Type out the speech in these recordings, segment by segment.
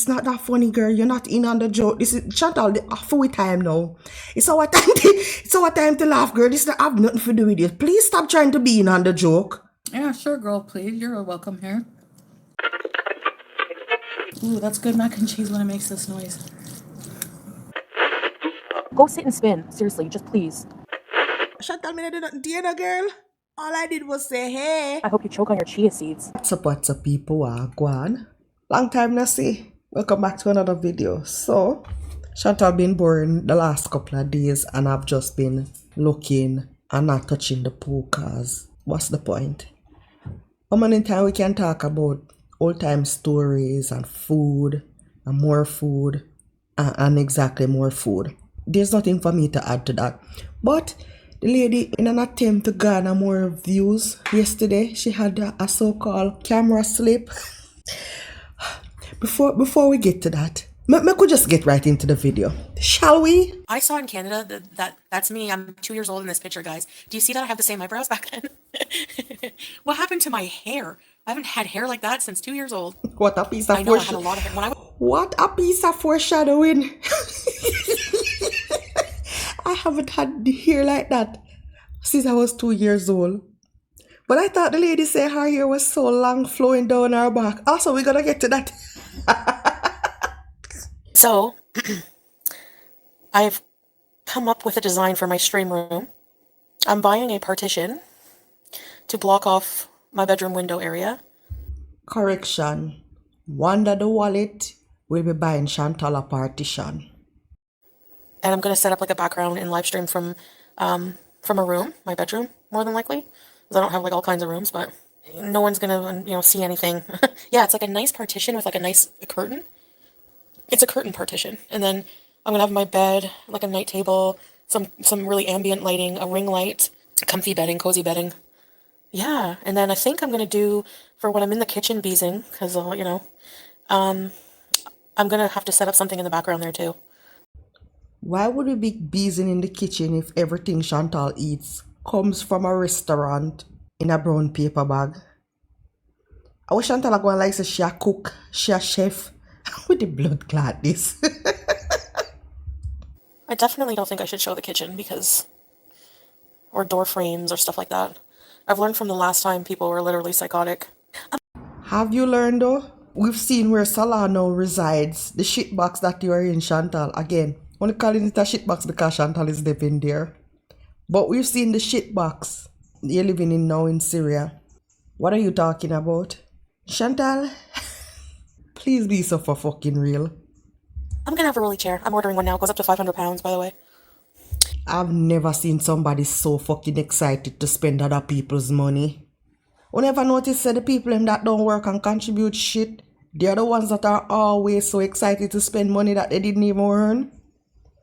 It's not that funny, girl. You're not in on the joke. This is Chantal, the full time now. It's our time. It's our time to laugh, girl. This have nothing to do with it. Please stop trying to be in on the joke. Yeah, sure, Gorlplease. You're welcome here. Ooh, that's good mac and cheese when it makes this noise. Go sit and spin. Seriously, just please. Chantal, me did nothing to you, girl. All I did was say, hey. I hope you choke on your chia seeds. What's up, people? Go on. Long time no see. Welcome back to another video. So, Chantal been boring the last couple of days and I've just been looking and not touching the pool cause what's the point? How many time we can talk about old time stories and food and more food and exactly more food? There's nothing for me to add to that. But the lady, in an attempt to garner more views yesterday, she had a so-called camera slip. Before we get to that, I could just get right into the video, shall we? I saw in Canada that's me. I'm 2 years old in this picture, guys. Do you see that I have the same eyebrows back then? What happened to my hair? I haven't had hair like that since 2 years old. What a piece of I know I had a lot of hair. What a piece of foreshadowing. I haven't had hair like that since I was 2 years old. But I thought the lady said her hair was so long flowing down her back. Also, we're gonna get to that. So, I've come up with a design for my stream room. I'm buying a partition to block off my bedroom window area. Correction. Wanda the wallet will be buying Chantal a partition. And I'm going to set up like a background and live stream from a room, my bedroom, more than likely. Because I don't have like all kinds of rooms, but no one's going to, see anything. Yeah, it's like a nice partition with like a nice curtain. It's a curtain partition. And then I'm going to have my bed, like a night table, some really ambient lighting, a ring light, comfy bedding, cozy bedding. Yeah, and then I think I'm going to do, for when I'm in the kitchen beezing, because, I'm going to have to set up something in the background there too. Why would we be beezing in the kitchen if everything Chantal eats comes from a restaurant in a brown paper bag? I wish Chantal going like say she a cook, she a chef. With the blood clot this. I definitely don't think I should show the kitchen or door frames or stuff like that. I've learned from the last time people were literally psychotic. Have you learned though? We've seen where Salah now resides. The shitbox that you are in, Chantal. Again, only calling it a shitbox because Chantal is living there. But we've seen the shitbox you're living in now in Syria. What are you talking about? Chantal, please be so for fucking real. I'm gonna have a rolly chair. I'm ordering one now. It goes up to 500 pounds, by the way. I've never seen somebody so fucking excited to spend other people's money. I never noticed that the people that don't work and contribute shit, they're the ones that are always so excited to spend money that they didn't even earn.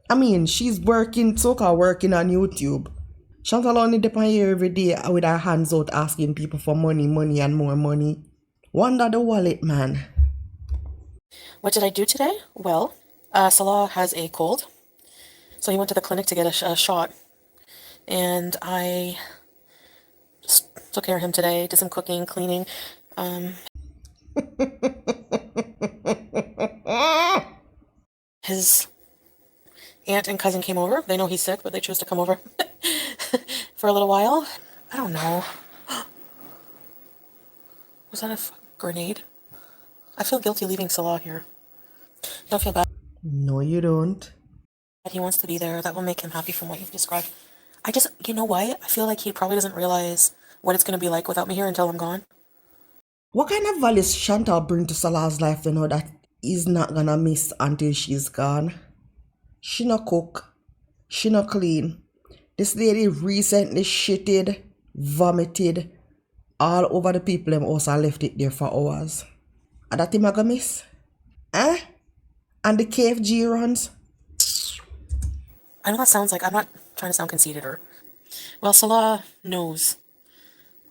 I mean, she's working on YouTube. Chantal only depend here every day with her hands out asking people for money and more money. Wonder the wallet, man. What did I do today? Well, Salah has a cold, so he went to the clinic to get a shot, and I just took care of him today, did some cooking, cleaning. His aunt and cousin came over. They know he's sick, but they chose to come over for a little while. I don't know. Was that a grenade? I feel guilty leaving Salah here. Don't feel bad. No, you don't. He wants to be there. That will make him happy from what you've described. You know what? I feel like he probably doesn't realize what it's going to be like without me here until I'm gone. What kind of values Chantal bring to Salah's life to know that he's not gonna miss until she's gone? She no cook. She no clean. This lady recently shitted, vomited all over the people in house and left it there for hours. And that him I gonna miss? Eh? And the KFG runs? I know that sounds like, I'm not trying to sound conceited well, Salah knows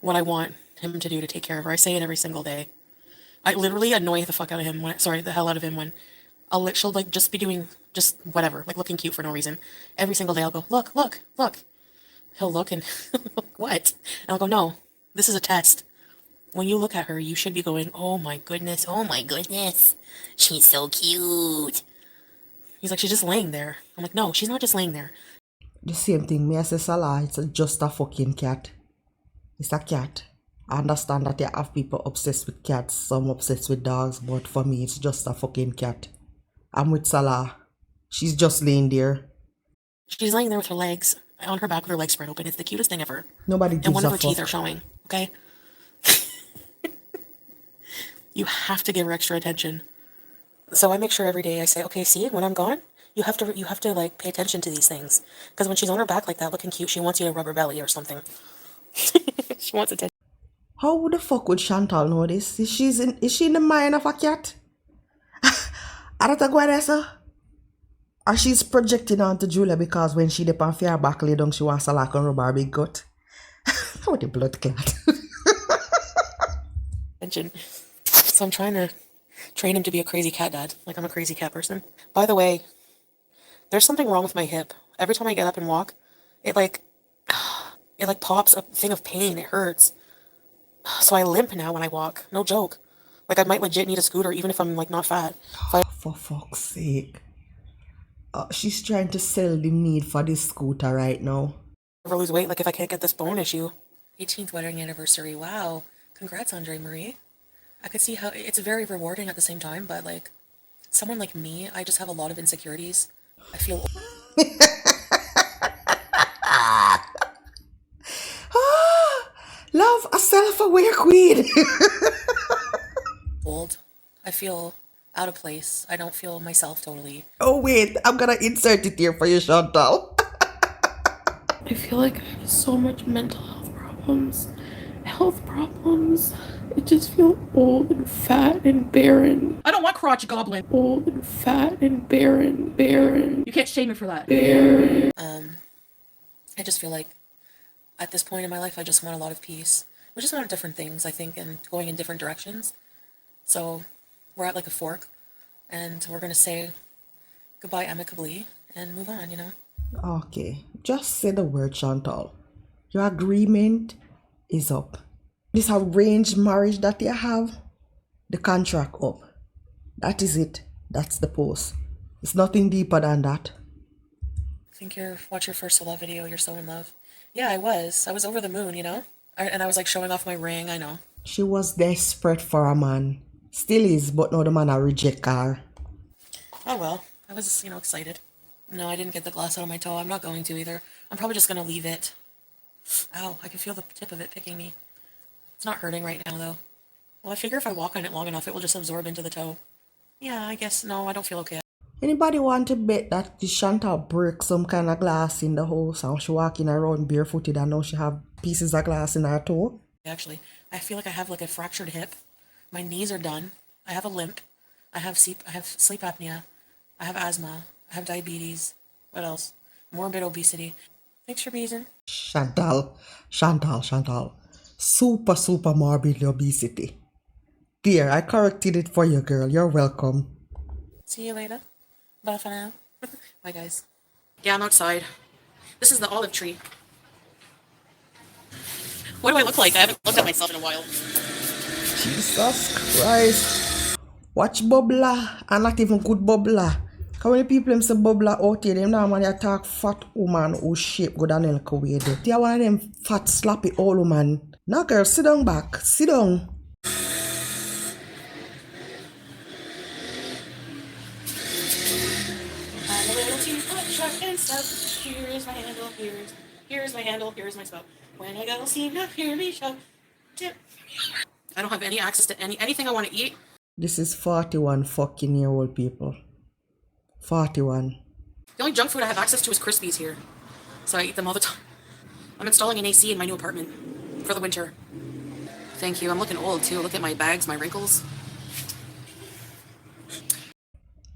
what I want him to do to take care of her. I say it every single day. I literally annoy the fuck out of him the hell out of him when she'll like just be doing just whatever, like looking cute for no reason. Every single day I'll go, look. He'll look and what? And I'll go, no, this is a test. When you look at her, you should be going, oh my goodness, she's so cute. He's like, she's just laying there. I'm like, no, she's not just laying there. The same thing, me I say Salah, it's just a fucking cat. It's a cat. I understand that you have people obsessed with cats, some obsessed with dogs, but for me it's just a fucking cat. I'm with Salah. She's just laying there. She's laying there with her legs on her back with her legs spread open. It's the cutest thing ever. Nobody And gives one a of her fuck. teeth are showing, okay? You have to give her extra attention. So I make sure every day I say, okay, see, when I'm gone, you have to like pay attention to these things. Because when she's on her back like that, looking cute, she wants you to rub her belly or something. She wants attention. How the fuck would Chantal know this? Is she in the mind of a cat? I don't think what sir. Or she's projecting onto Julia because when she dip on her back lay down, she wants to like rub her big gut. What the blood clot. So I'm trying to train him to be a crazy cat dad. Like I'm a crazy cat person. By the way, there's something wrong with my hip. Every time I get up and walk, it like pops a thing of pain. It hurts. So I limp now when I walk. No joke. Like I might legit need a scooter even if I'm like not fat. For fuck's sake. She's trying to sell the need for this scooter right now. Ever lose weight, like if I can't get this bone issue. 18th wedding anniversary. Wow. Congrats, Andre Marie. I could see how it's very rewarding at the same time, but like someone like me, I just have a lot of insecurities. I feel Love a self-aware queen. old. I feel out of place. I don't feel myself totally. Oh wait, I'm gonna insert it here for you, Chantal. I feel like I have so much mental health problems. I just feel old and fat and barren. I don't want crotch goblin. Old and fat and barren. You can't shame me for that. I just feel like at this point in my life, I just want a lot of peace. We just want different things, I think, and going in different directions. So we're at like a fork, and we're gonna say goodbye amicably and move on, you know? Okay, just say the word, Chantal. Your agreement is up. This arranged marriage that you have, the contract up. That is it. That's the post. It's nothing deeper than that. I think watch your first Salah video, you're so in love. Yeah, I was over the moon, you know? And I was like showing off my ring, I know. She was desperate for a man. Still is, but now the man a reject her. Oh well, I was, excited. No, I didn't get the glass out of my toe. I'm not going to either. I'm probably just gonna leave it. Ow, I can feel the tip of it picking me. It's not hurting right now, though. Well, I figure if I walk on it long enough, it will just absorb into the toe. Yeah, I guess, no, I don't feel okay. Anybody want to bet that the Chantal break some kind of glass in the house and she walking around barefooted and now she have pieces of glass in her toe? Actually, I feel like I have like a fractured hip. My knees are done. I have a limp. I have sleep apnea. I have asthma. I have diabetes. What else? Morbid obesity. Thanks for being. Chantal. Super morbid obesity. Dear, I corrected it for you, girl. You're welcome. See you later. Bye for now. Bye, guys. Yeah, I'm outside. This is the olive tree. What do I look like? I haven't looked at myself in a while. Jesus Christ. Watch bubbler and not even good bubbler. How many people them say bubbler out here? Them normally attack fat woman who shape good and elk away there. They are one of them fat sloppy old woman. Now girl, sit down back. Sit down. I'm a little too sharp and stuff. Here's my handle. Here's my handle. Here's my spout. When I go see not hear me shout. I don't have any access to anything I want to eat. This is 41 fucking year old people. 41. The only junk food I have access to is Crispies here. So I eat them all the time. I'm installing an AC in my new apartment for the winter. Thank you. I'm looking old too. Look at my bags, my wrinkles.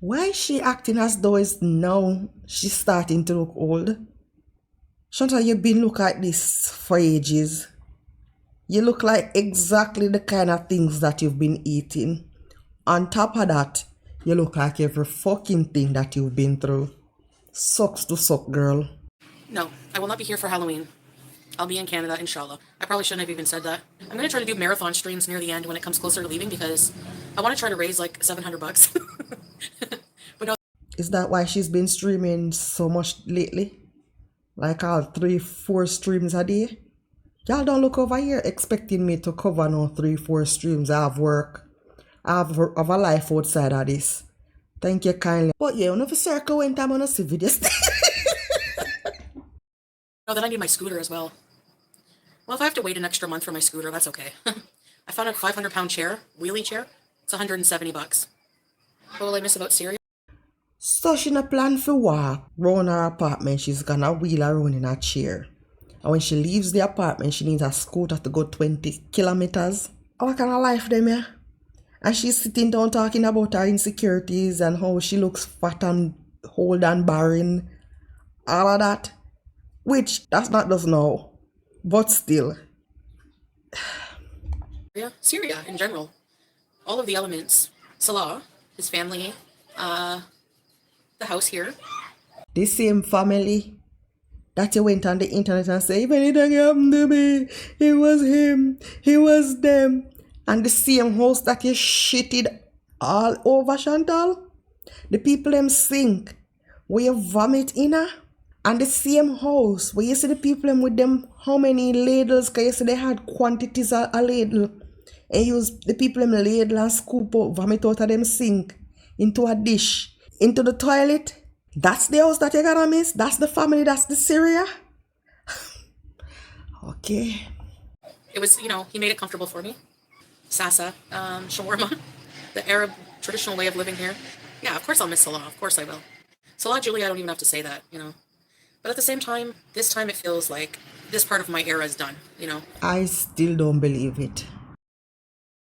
Why is she acting as though it's now she's starting to look old? Chantal, you've been looking at this for ages. You look like exactly the kind of things that you've been eating. On top of that, you look like every fucking thing that you've been through. Sucks to suck, girl. No, I will not be here for Halloween. I'll be in Canada, inshallah. I probably shouldn't have even said that. I'm gonna try to do marathon streams near the end when it comes closer to leaving because I want to try to raise like $700. But no. Is that why she's been streaming so much lately? Like all 3-4 streams a day? Y'all don't look over here expecting me to cover no 3-4 streams. I have work. I have a life outside of this. Thank you kindly. But yeah, enough circle when time on a see videos. Oh, then I need my scooter as well. Well, if I have to wait an extra month for my scooter, that's okay. I found a 500-pound chair, wheelie chair. It's $170. What will I miss about Syria? So she not plan for walk round her apartment. She's gonna wheel around in a chair. And when she leaves the apartment, she needs a scooter to go 20 kilometers. What kind of life them here? And she's sitting down talking about her insecurities and how she looks fat and old and barren. All of that. Which, that's not just now. But still. Syria in general. All of the elements. Salah, his family, the house here. The same family that you went on the internet and say, if anything happened to me, it was him, it was them. And the same house that you shitted all over, Chantal. The people them sink where you vomit in her. And the same house where you see the people them with them how many ladles, because you see they had quantities of a ladle. And use the people them ladle and scoop out, vomit out of them sink into a dish, into the toilet. That's the house that you're gonna miss. That's the family, that's the Syria. Okay. It was, he made it comfortable for me. Sasa, shawarma, the Arab traditional way of living here. Yeah, of course I'll miss Salah. Of course I will. Salah, Julie, I don't even have to say that, But at the same time, this time it feels like this part of my era is done, I still don't believe it.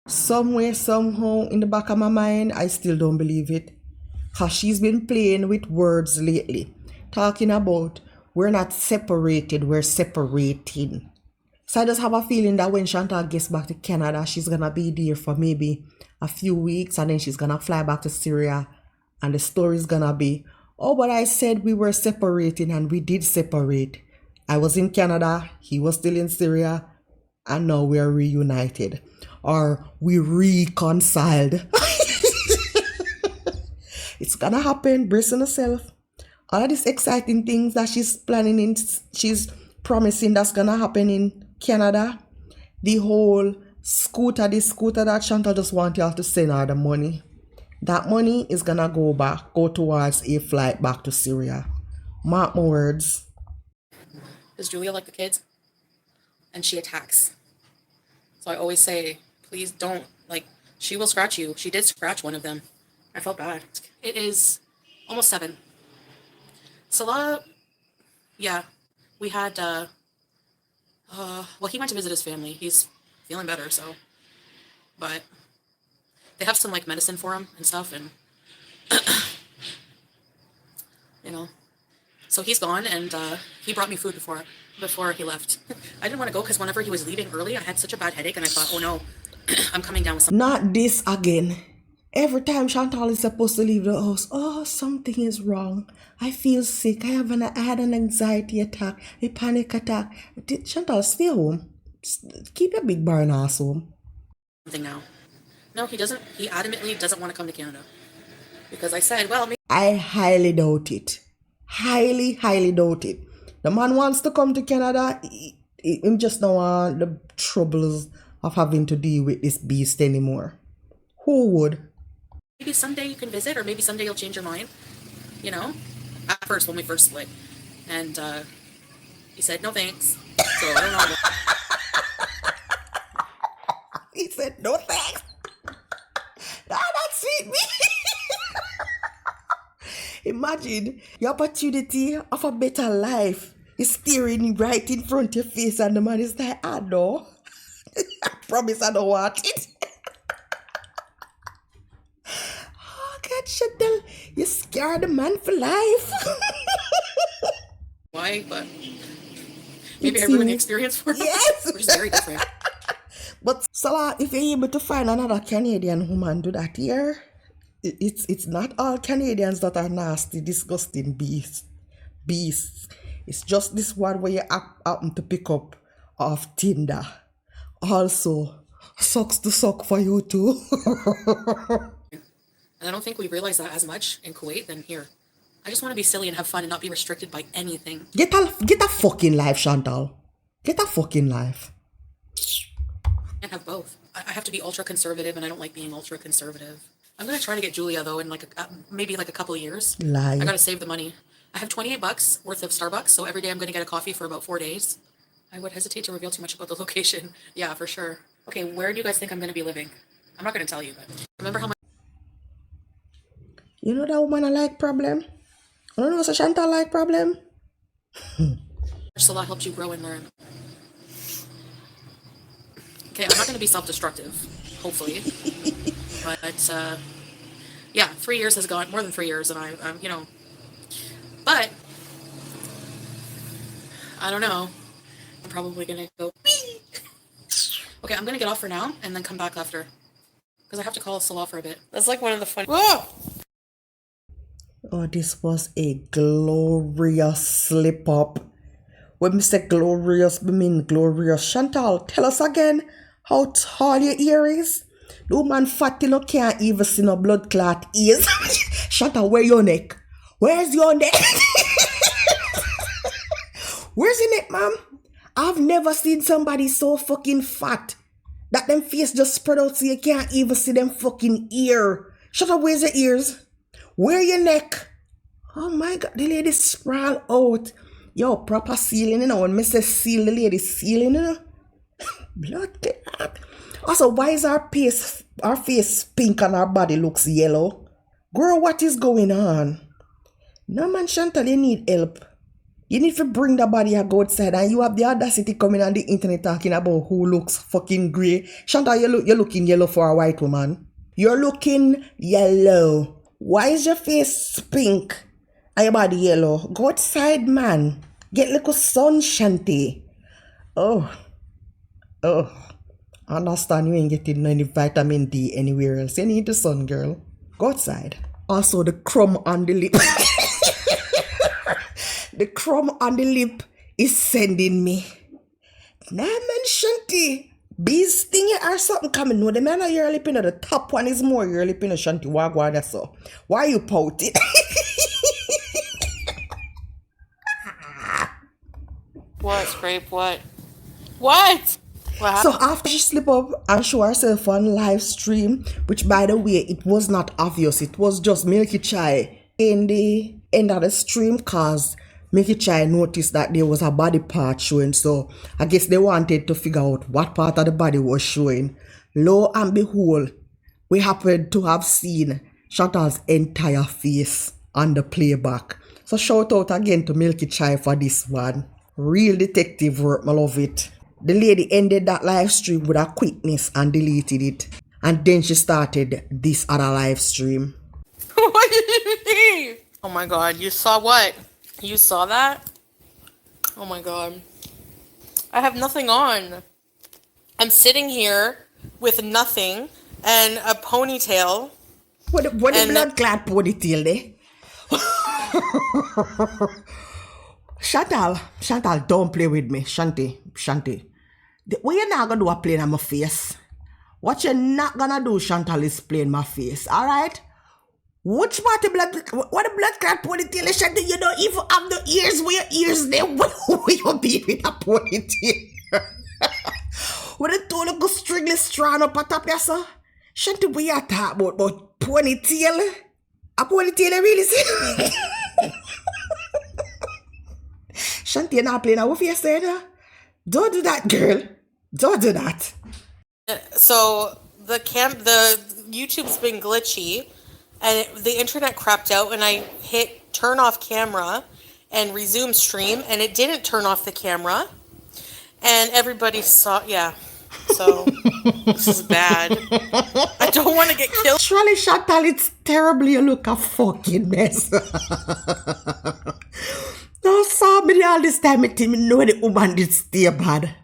Somewhere, somehow, in the back of my mind, I still don't believe it. Because she's been playing with words lately. Talking about, we're not separated, we're separating. So I just have a feeling that when Chantal gets back to Canada, she's going to be there for maybe a few weeks. And then she's going to fly back to Syria. And the story's going to be, oh, but I said we were separating and we did separate. I was in Canada, he was still in Syria. And now we're reunited. Or we reconciled. It's gonna happen. Brace yourself. All of these exciting things that she's planning she's promising that's gonna happen in Canada. The whole scooter that Chantal just want y'all to send her the money. That money is gonna go towards a flight back to Syria. Mark my words. Does Julia like the kids? And she attacks. So I always say, please don't, she will scratch you. She did scratch one of them. I felt bad. It is almost 7. Salah, yeah, we had, he went to visit his family. He's feeling better, so, but they have some, medicine for him and stuff, and, so he's gone, and, he brought me food before he left. I didn't want to go, because whenever he was leaving early, I had such a bad headache, and I thought, oh no, I'm coming down with something. Not this again. Every time Chantal is supposed to leave the house, oh, something is wrong. I feel sick. I had an anxiety attack, a panic attack. Chantal, stay home. Keep your big barn ass home. Something now. No, he doesn't. He adamantly doesn't want to come to Canada. Because I said, well, maybe. I highly doubt it. Highly, highly doubt it. The man wants to come to Canada. He just don't want the troubles of having to deal with this beast anymore. Who would? Maybe someday you can visit, or maybe someday you'll change your mind, At first, when we first split. And he said, no thanks. So I don't know. He said, no thanks. That sweet me. Imagine the opportunity of a better life is staring right in front of your face, and the man is like, I know. I promise I don't want it. Chantal, you scared the man for life. Why? But maybe I ruined the experience for him. Yes. Which is very different. But Salah, if you're able to find another Canadian woman do that here, it's not all Canadians that are nasty, disgusting beasts. It's just this one where you happen to pick up off Tinder. Also, sucks to suck for you too. And I don't think we realize that as much in Kuwait than here. I just want to be silly and have fun and not be restricted by anything. Get a fucking life, Chantal. Get a fucking life. I can't have both. I have to be ultra conservative, and I don't like being ultra conservative. I'm gonna try to get Julia though in like maybe like a couple of years. Lie. I gotta save the money. I have $28 worth of Starbucks, so every day I'm gonna get a coffee for about 4 days. I would hesitate to reveal too much about the location. Yeah, for sure. Okay, where do you guys think I'm gonna be living? I'm not gonna tell you, but remember how much. You know that woman I like problem? I don't know what's a Chantal like problem. Salah helped you grow and learn. Okay, I'm not gonna be self-destructive, hopefully. But yeah, 3 years has gone, more than 3 years, and I'm you know, but I don't know. I'm probably gonna go. Okay, I'm gonna get off for now and then come back after, because I have to call Salah for a bit. That's like one of the funny. Whoa! Oh, this was a glorious slip up. When we say glorious, we mean glorious. Chantal, tell us again how tall your ear is. The woman fat till you can't even see no blood clot ears. Chantal, where your neck? Where's your neck? Where's your neck, ma'am? I've never seen somebody so fucking fat that them face just spread out so you can't even see them fucking ear. Chantal, where's your ears? Where your neck? Oh my God, the lady sprawl out. Yo, proper ceiling, you know. When me say seal, the lady ceiling, you know. Blood clot. Also, why is our face pink and our body looks yellow? Girl, what is going on? No man, Chantal, you need help. You need to bring the body and go outside, and you have the audacity coming on the internet talking about who looks fucking grey. Chantal, you're looking yellow for a white woman. You're looking yellow. Why is your face pink and your body yellow? Go outside, man. Get little sun, Shanty. Oh. I understand you ain't getting any vitamin D anywhere else. You need the sun, girl. Go outside. Also, the crumb on the lip. The crumb on the lip is sending me. Nah, man, Shanty. Bees stinging or something coming. No, the man on your lip, you know, the top one is more your lip, you know, Shanty. Wagwan, that's so. Why are you pouting? What, Scrape? What? What? So after she slipped up and show herself on live stream, which by the way, it was not obvious. It was just Milky Chai in the end of the stream, cause Milky Chai noticed that there was a body part showing. So I guess they wanted to figure out what part of the body was showing. Lo and behold, we happened to have seen Chantal's entire face on the playback. So shout out again to Milky Chai for this one. Real detective work, I love it. The lady ended that live stream with a quickness and deleted it. And then she started this other live stream. What did you see? Oh my God, you saw what? You saw that? Oh my God. I have nothing on. I'm sitting here with nothing and a ponytail. What the blood clot ponytail there? Chantal, don't play with me. Shanty. What you're not gonna do a playing on my face. What you're not gonna do, Chantal, is playing my face. Alright? Which part of what the blood clot ponytail is, Shanty? You don't even have the ears where your ears there. What you be with a ponytail? With a two little stringly strand up at top there, sir? Shanty, what you talk about ponytail? A ponytail, really? Shanty, you're not playing out with your saying. Don't do that, girl. Don't do that. So the YouTube's been glitchy and the internet crapped out and I hit turn off camera and resume stream and it didn't turn off the camera and everybody saw, yeah. So this is bad. I don't want to get killed. Actually, Chantal, it's terribly you look a fucking mess. No, somebody all this time I know the woman did stay bad.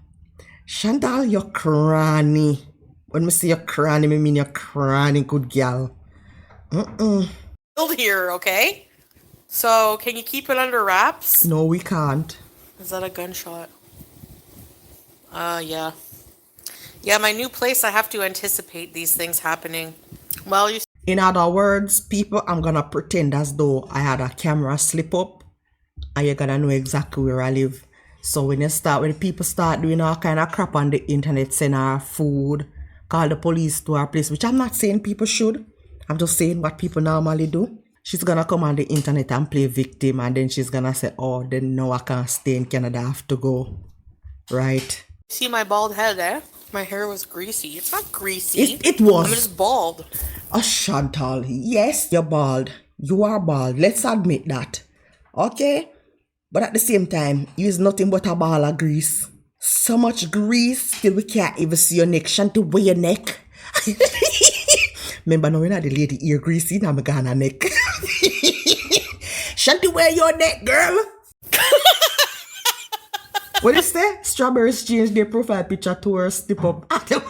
Chantal, you're cranny. When I say you're cranny, I mean you're cranny good girl. Here, okay? So, can you keep it under wraps? No, we can't. Is that a gunshot? Yeah. Yeah, my new place, I have to anticipate these things happening. Well, you... In other words, people, I'm gonna pretend as though I had a camera slip up and you're gonna know exactly where I live. So when people start doing all kind of crap on the internet, send our food, call the police to our place, which I'm not saying people should. I'm just saying what people normally do. She's gonna come on the internet and play victim, and then she's gonna say, oh, then no, I can't stay in Canada, I have to go. Right? See my bald head, eh? My hair was greasy. It's not greasy. It was. I'm just bald. Oh, Chantal, yes, you're bald. You are bald. Let's admit that. Okay? But at the same time, you is nothing but a ball of grease. So much grease till we can't even see your neck. Chantal, wear your neck. Remember now when the lady ear greasy, now I'm gonna neck. Chantal, wear your neck, girl. What is that? Strawberries change their profile picture to her step up. Okay.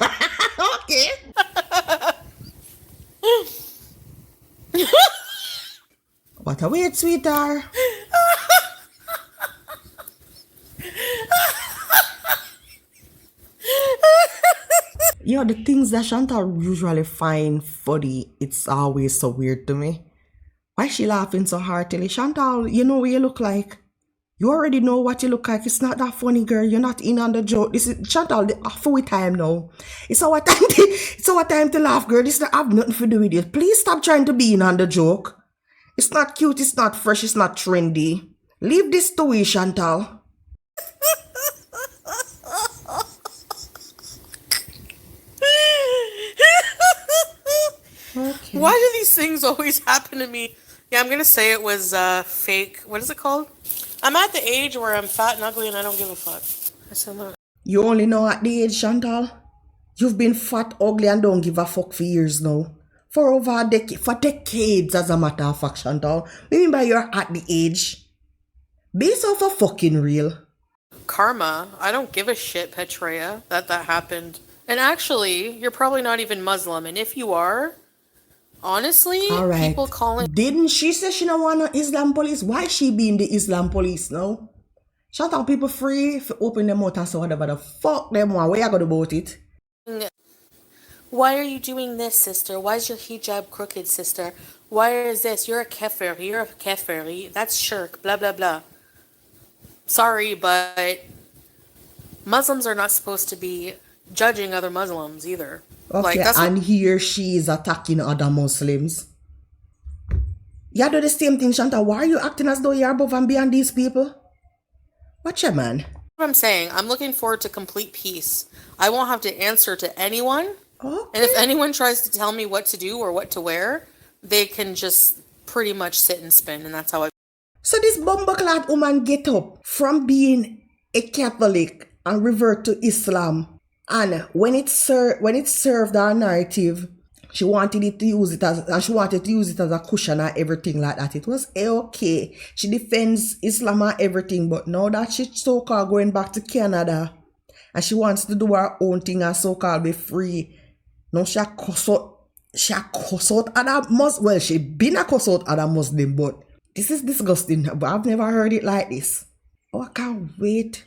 What a wait, sweetheart. You know, the things that Chantal usually find funny, it's always so weird to me. Why is she laughing so heartily? Chantal, you know what you look like. You already know what you look like. It's not that funny, girl. You're not in on the joke. This is Chantal, the full time now. It's our time to laugh, girl. This not have nothing to do with it. Please stop trying to be in on the joke. It's not cute, it's not fresh, it's not trendy. Leave this to me, Chantal. Okay. Why do these things always happen to me? Yeah, I'm gonna say it was fake. What is it called? I'm at the age where I'm fat and ugly and I don't give a fuck. I said that. You only know at the age, Chantal. You've been fat, ugly, and don't give a fuck for years now. For over a decade, for decades, as a matter of fact, Chantal. What do you mean by you're at the age? Be so for fucking real. Karma. I don't give a shit, Petrea, that happened. And actually, you're probably not even Muslim. And if you are, honestly, right. People calling... Didn't she say she don't want no Islam police? Why she be in the Islam police now? Chantal, people free for open them out and say whatever the fuck them want. Where you gonna do about it? Why are you doing this, sister? Why is your hijab crooked, sister? Why is this? You're a kafir. You're a kafir. That's shirk. Blah, blah, blah. Sorry, but Muslims are not supposed to be judging other Muslims either. Okay, like, and here she is attacking other Muslims. You do the same thing, Chantal. Why are you acting as though you're above and beyond these people? Watch it, man. What I'm saying, I'm looking forward to complete peace. I won't have to answer to anyone. Okay. And if anyone tries to tell me what to do or what to wear, they can just pretty much sit and spin, and that's how I... So this bumbleclad woman get up from being a Catholic and revert to Islam. And when it served our narrative, she wanted to use it as a cushion and everything like that. It was okay. She defends Islam and everything, but now that she's so-called going back to Canada and she wants to do her own thing and so-called be free, now she cuss out other Muslim. Well, she been a cuss out other Muslim, but this is disgusting. But I've never heard it like this. Oh, I can't wait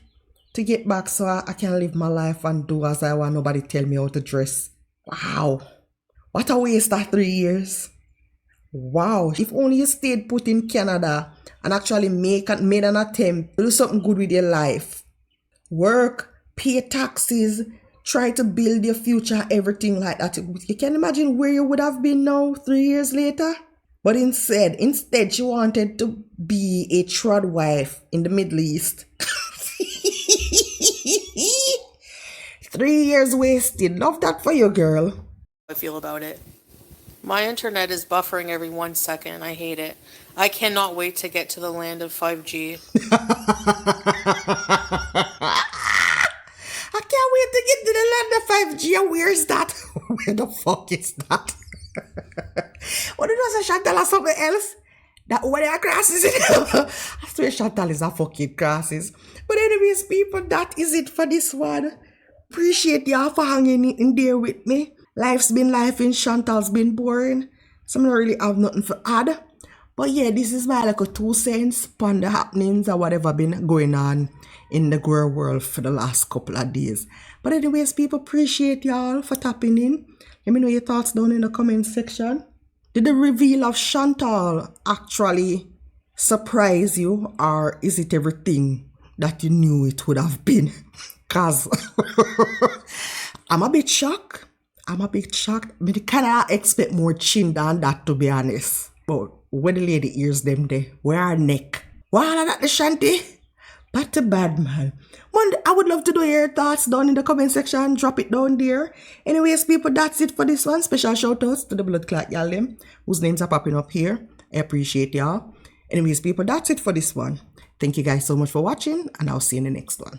to get back so I can live my life and do as I want. Nobody tell me how to dress. Wow. What a waste of 3 years. Wow. If only you stayed put in Canada and actually made an attempt to do something good with your life. Work, pay taxes, try to build your future, everything like that. You can imagine where you would have been now 3 years later? But instead, she wanted to be a trad wife in the Middle East. 3 years wasted. Love that for you, girl. I feel about it. My internet is buffering every 1 second. I hate it. I cannot wait to get to the land of 5G. I can't wait to get to the land of 5G. And where is that? Where the fuck is that? What it was, a Chantal or something else? That over there crosses it. I swear Chantal is a fucking crosses. But anyways, people, that is it for this one. Appreciate y'all for hanging in there with me. Life's been life and Chantal's been boring. So I don't really have nothing to add. But yeah, this is my like a 2 cents on the happenings or whatever been going on in the girl world for the last couple of days. But anyways, people, appreciate y'all for tapping in. Let me know your thoughts down in the comment section. Did the reveal of Chantal actually surprise you, or is it everything that you knew it would have been? Cause I'm a bit shocked. I kind of expect more chin than that, to be honest. But when the lady ears them there, where her neck? Why not the shanty? But a bad man. I would love to know your thoughts down in the comment section. Drop it down there. Anyways, people, that's it for this one. Special shout outs to the blood clot y'all them, whose names are popping up here. I appreciate y'all. Anyways, people, that's it for this one. Thank you guys so much for watching, and I'll see you in the next one.